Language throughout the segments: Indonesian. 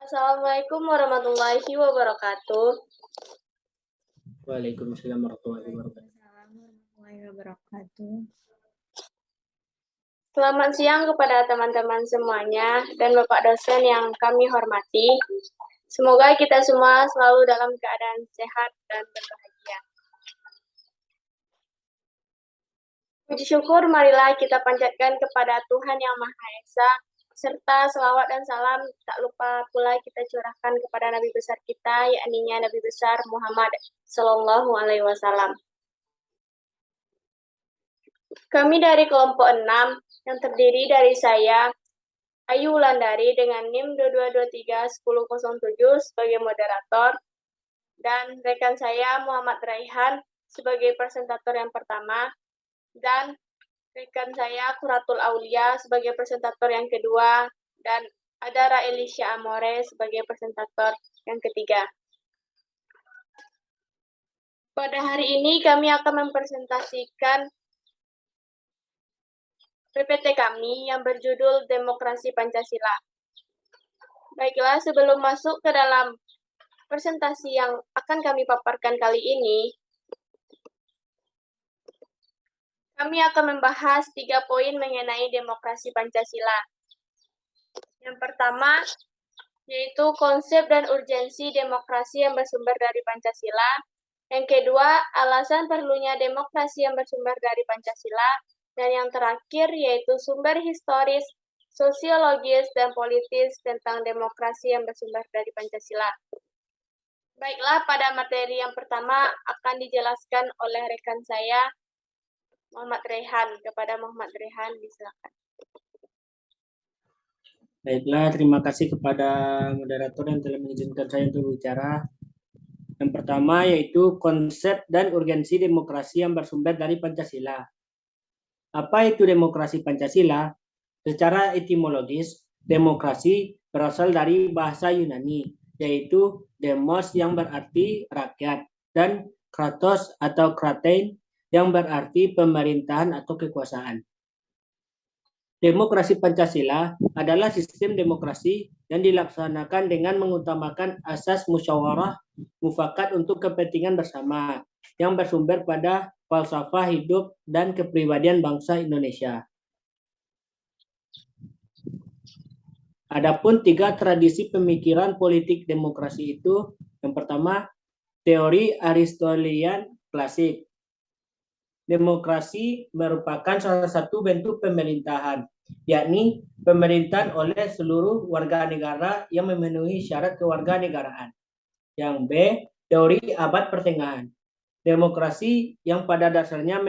Assalamualaikum warahmatullahi wabarakatuh. Waalaikumsalam warahmatullahi wabarakatuh. Waalaikumsalam warahmatullahi wabarakatuh. Selamat siang kepada teman-teman semuanya dan Bapak dosen yang kami hormati. Semoga kita semua selalu dalam keadaan sehat dan berbahagia. Puji syukur marilah kita panjatkan kepada Tuhan Yang Maha Esa, serta selawat dan salam tak lupa pula kita curahkan kepada Nabi besar kita, yakni Nabi besar Muhammad Sallallahu Alaihi Wasallam. Kami dari kelompok 6 yang terdiri dari saya, Ayu Wulandari dengan NIM 22231007 sebagai moderator, dan rekan saya Muhammad Raihan sebagai presentator yang pertama, dan rekan saya Quratul Aulia sebagai presentator yang kedua, dan Adara Elisha Amore sebagai presentator yang ketiga. Pada hari ini kami akan mempresentasikan PPT kami yang berjudul Demokrasi Pancasila. Baiklah, sebelum masuk ke dalam presentasi yang akan kami paparkan kali ini, kami akan membahas 3 poin mengenai demokrasi Pancasila. Yang pertama, yaitu konsep dan urgensi demokrasi yang bersumber dari Pancasila. Yang kedua, alasan perlunya demokrasi yang bersumber dari Pancasila. Dan yang terakhir, yaitu sumber historis, sosiologis, dan politis tentang demokrasi yang bersumber dari Pancasila. Baiklah, pada materi yang pertama akan dijelaskan oleh rekan saya, Muhammad Rehan. Kepada Muhammad Rehan, silakan. Baiklah, terima kasih kepada moderator yang telah mengizinkan saya untuk bicara. Yang pertama yaitu konsep dan urgensi demokrasi yang bersumber dari Pancasila. Apa itu demokrasi Pancasila? Secara etimologis, demokrasi berasal dari bahasa Yunani, yaitu demos yang berarti rakyat, dan kratos atau kratein yang berarti pemerintahan atau kekuasaan. Demokrasi Pancasila adalah sistem demokrasi yang dilaksanakan dengan mengutamakan asas musyawarah mufakat untuk kepentingan bersama yang bersumber pada falsafah hidup dan kepribadian bangsa Indonesia. Adapun 3 tradisi pemikiran politik demokrasi itu, yang pertama, teori Aristotelian klasik. Demokrasi merupakan salah satu bentuk pemerintahan, yakni pemerintahan oleh seluruh warga negara yang memenuhi syarat kewarganegaraan. Yang B, teori abad pertengahan. Demokrasi yang pada dasarnya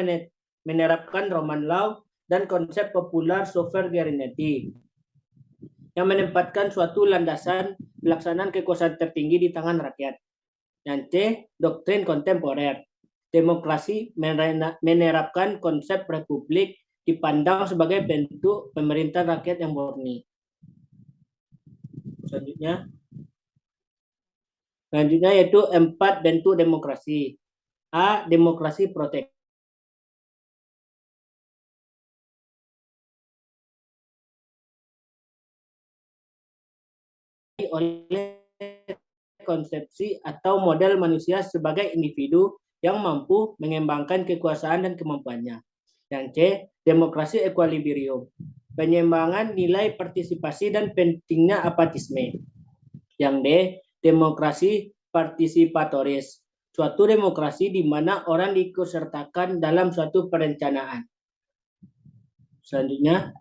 menerapkan Roman law dan konsep popular sovereignty yang menempatkan suatu landasan pelaksanaan kekuasaan tertinggi di tangan rakyat. Dan C, doktrin kontemporer. Demokrasi menerapkan konsep republik dipandang sebagai bentuk pemerintahan rakyat yang murni. Selanjutnya yaitu 4 bentuk demokrasi. A, demokrasi protektif. Oleh konsepsi atau model manusia sebagai individu yang mampu mengembangkan kekuasaan dan kemampuannya. Yang C, demokrasi equilibrium, penyimbangan nilai partisipasi dan pentingnya apatisme. Yang D, demokrasi partisipatoris, suatu demokrasi di mana orang diikutsertakan dalam suatu perencanaan. Selanjutnya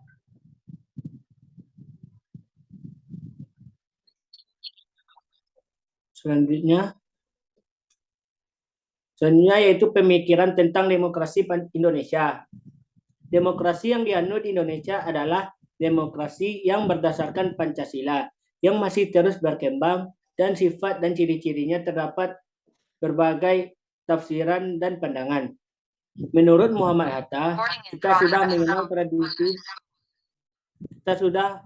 yaitu pemikiran tentang demokrasi Indonesia. Demokrasi yang dianut di Indonesia adalah demokrasi yang berdasarkan Pancasila, yang masih terus berkembang dan sifat dan ciri-cirinya terdapat berbagai tafsiran dan pandangan. Menurut Muhammad Hatta, kita sudah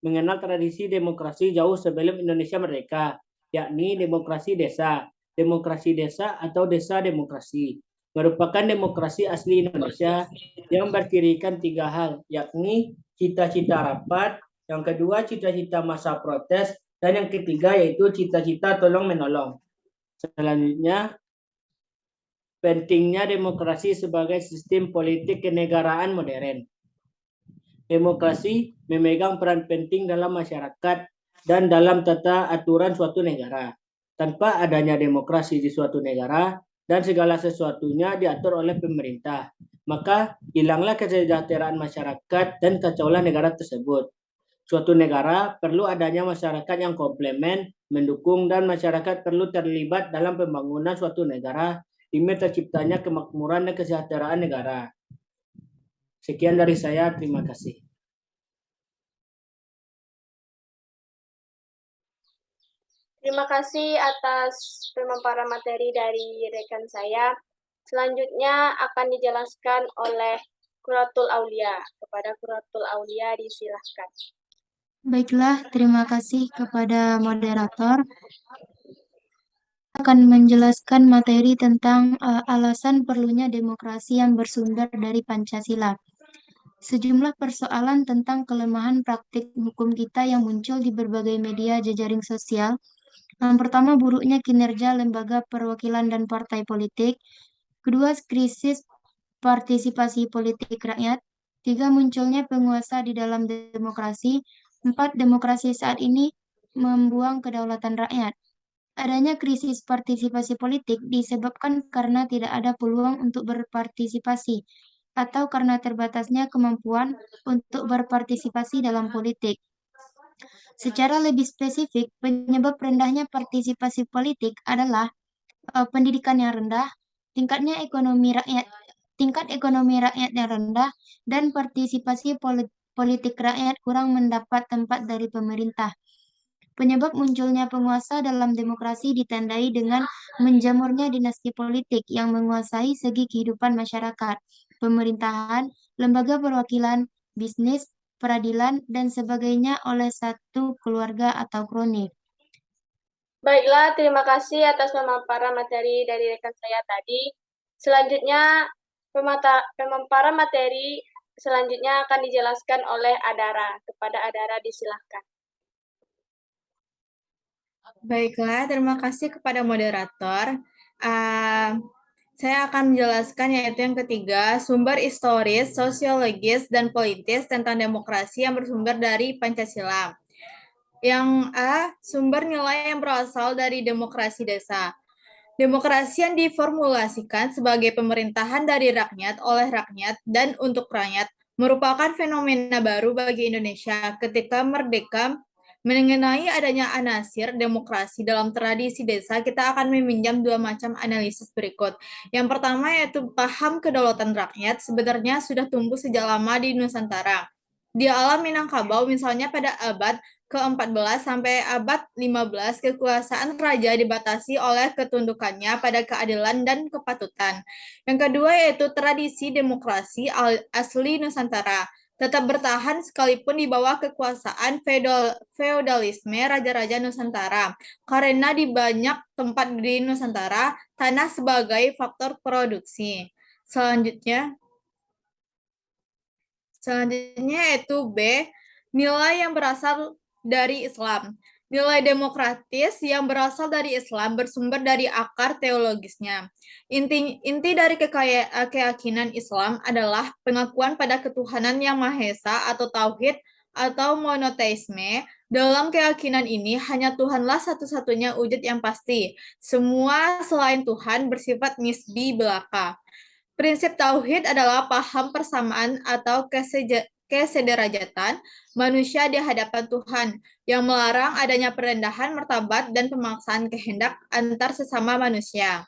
mengenal tradisi demokrasi jauh sebelum Indonesia merdeka, yakni demokrasi desa. Demokrasi desa atau desa demokrasi merupakan demokrasi asli Indonesia yang bercirikan 3 hal, yakni cita-cita rapat, yang kedua cita-cita masa protes, Dan yang ketiga yaitu cita-cita tolong-menolong. Selanjutnya, pentingnya demokrasi sebagai sistem politik kenegaraan modern. Demokrasi memegang peran penting dalam masyarakat dan dalam tata aturan suatu negara. Tanpa adanya demokrasi di suatu negara dan segala sesuatunya diatur oleh pemerintah, maka hilanglah kesejahteraan masyarakat dan kacaulah negara tersebut. Suatu negara perlu adanya masyarakat yang komplement, mendukung, dan masyarakat perlu terlibat dalam pembangunan suatu negara demi terciptanya kemakmuran dan kesejahteraan negara. Sekian dari saya, terima kasih. Terima kasih atas pemaparan materi dari rekan saya. Selanjutnya akan dijelaskan oleh Quratul Aulia. Kepada Quratul Aulia disilahkan. Baiklah, terima kasih kepada moderator. Akan menjelaskan materi tentang alasan perlunya demokrasi yang bersumber dari Pancasila. Sejumlah persoalan tentang kelemahan praktik hukum kita yang muncul di berbagai media jejaring sosial. Yang pertama, buruknya kinerja lembaga perwakilan dan partai politik. Kedua, krisis partisipasi politik rakyat. Tiga, munculnya penguasa di dalam demokrasi. Empat, demokrasi saat ini membuang kedaulatan rakyat. Adanya krisis partisipasi politik disebabkan karena tidak ada peluang untuk berpartisipasi atau karena terbatasnya kemampuan untuk berpartisipasi dalam politik. Secara lebih spesifik, penyebab rendahnya partisipasi politik adalah pendidikan yang rendah, tingkat ekonomi rakyat yang rendah, dan partisipasi politik rakyat kurang mendapat tempat dari pemerintah. Penyebab munculnya penguasa dalam demokrasi ditandai dengan menjamurnya dinasti politik yang menguasai segi kehidupan masyarakat, pemerintahan, lembaga perwakilan, bisnis, peradilan, dan sebagainya oleh satu keluarga atau kroni. Baiklah, terima kasih atas pemaparan materi dari rekan saya tadi. Selanjutnya, pemaparan materi selanjutnya akan dijelaskan oleh Adara. Kepada Adara disilahkan. Baiklah, terima kasih kepada moderator. Saya akan menjelaskan yaitu yang ketiga, sumber historis, sosiologis, dan politis tentang demokrasi yang bersumber dari Pancasila. Yang A, sumber nilai yang berasal dari demokrasi desa. Demokrasi yang diformulasikan sebagai pemerintahan dari rakyat, oleh rakyat, dan untuk rakyat merupakan fenomena baru bagi Indonesia ketika merdeka. Mengenai adanya anasir demokrasi dalam tradisi desa, kita akan meminjam dua macam analisis berikut. Yang pertama yaitu paham kedaulatan rakyat sebenarnya sudah tumbuh sejak lama di Nusantara. Di alam Minangkabau misalnya pada abad ke-14 sampai abad 15, kekuasaan raja dibatasi oleh ketundukannya pada keadilan dan kepatutan. Yang kedua yaitu tradisi demokrasi asli Nusantara tetap bertahan sekalipun di bawah kekuasaan feodalisme raja-raja Nusantara, karena di banyak tempat di Nusantara, tanah sebagai faktor produksi. Selanjutnya yaitu B, nilai yang berasal dari Islam. Nilai demokratis yang berasal dari Islam bersumber dari akar teologisnya. Inti dari keyakinan Islam adalah pengakuan pada ketuhanan yang Maha Esa atau tauhid atau monoteisme. Dalam keyakinan ini hanya Tuhanlah satu-satunya wujud yang pasti. Semua selain Tuhan bersifat nisbi belaka. Prinsip tauhid adalah paham persamaan atau kesederajatan manusia di hadapan Tuhan yang melarang adanya perendahan martabat dan pemaksaan kehendak antar sesama manusia.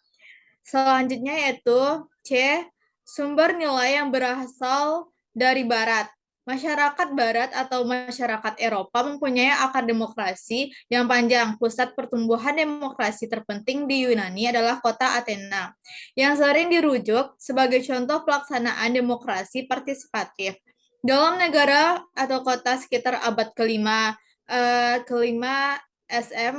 Selanjutnya yaitu C, sumber nilai yang berasal dari Barat. Masyarakat Barat atau masyarakat Eropa mempunyai akar demokrasi yang panjang. Pusat pertumbuhan demokrasi terpenting di Yunani adalah kota Athena, yang sering dirujuk sebagai contoh pelaksanaan demokrasi partisipatif. Dalam negara atau kota sekitar abad kelima SM,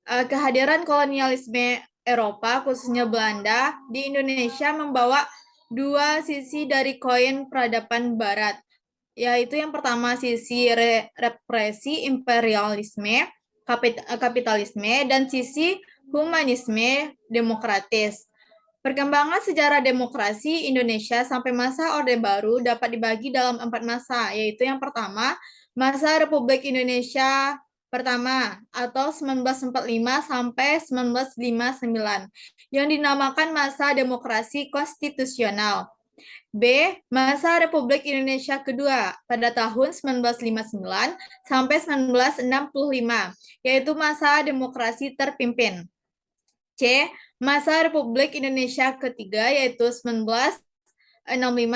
kehadiran kolonialisme Eropa, khususnya Belanda, di Indonesia membawa dua sisi dari koin peradaban Barat, yaitu yang pertama sisi represi imperialisme kapitalisme, dan sisi humanisme demokratis. Perkembangan sejarah demokrasi Indonesia sampai masa Orde Baru dapat dibagi dalam 4 masa, yaitu yang pertama, masa Republik Indonesia pertama atau 1945 sampai 1959 yang dinamakan masa demokrasi konstitusional. B. Masa Republik Indonesia kedua pada tahun 1959 sampai 1965, yaitu masa demokrasi terpimpin. C. Masa Republik Indonesia ketiga yaitu 1965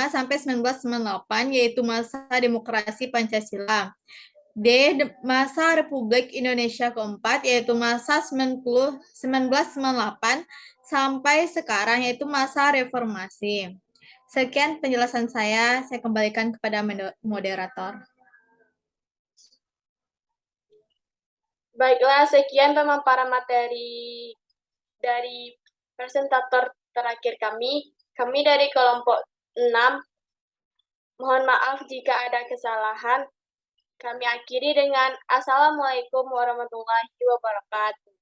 sampai 1998, yaitu masa demokrasi Pancasila. D. Masa Republik Indonesia keempat yaitu masa 1998 sampai sekarang, yaitu masa reformasi. Sekian penjelasan saya kembalikan kepada moderator. Baiklah, sekian pemaparan materi dari presentator terakhir kami. Kami dari kelompok 6, mohon maaf jika ada kesalahan. Kami akhiri dengan Assalamualaikum warahmatullahi wabarakatuh.